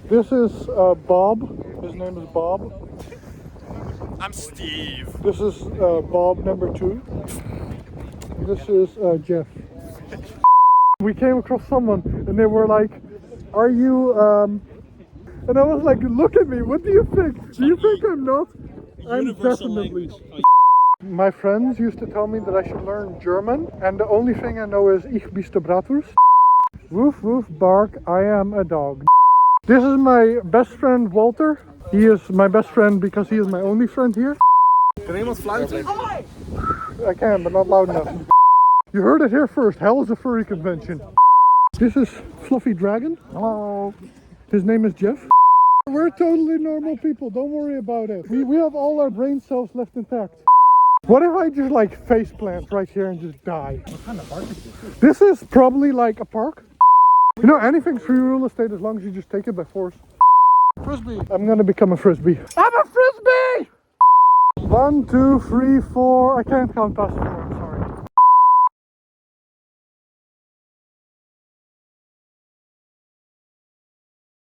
This is Bob. His name is Bob. I'm Steve. This is Bob number 2. This is Jeff. We came across someone and they were like, are you and I was like, look at me, what do you think? Do you think I'm not? I'm definitely. My friends used to tell me that I should learn German, and the only thing I know is Ich bist der Bratwurst. Woof woof bark, I am a dog. This is my best friend Walter. He is my best friend because he is my only friend here. Can anyone fluiten? I can, but not loud enough. You heard it here first. Hell is a furry convention. This is Fluffy Dragon. Hello. His name is Jeff. We're totally normal people. Don't worry about it. We have all our brain cells left intact. What if I just like face plant right here and just die? What kind of park is this? This is probably like a park. You know, anything's free real estate as long as you just take it by force. Frisbee. I'm gonna become a frisbee. I'm a frisbee! 1, 2, 3, 4. I can't count past 4.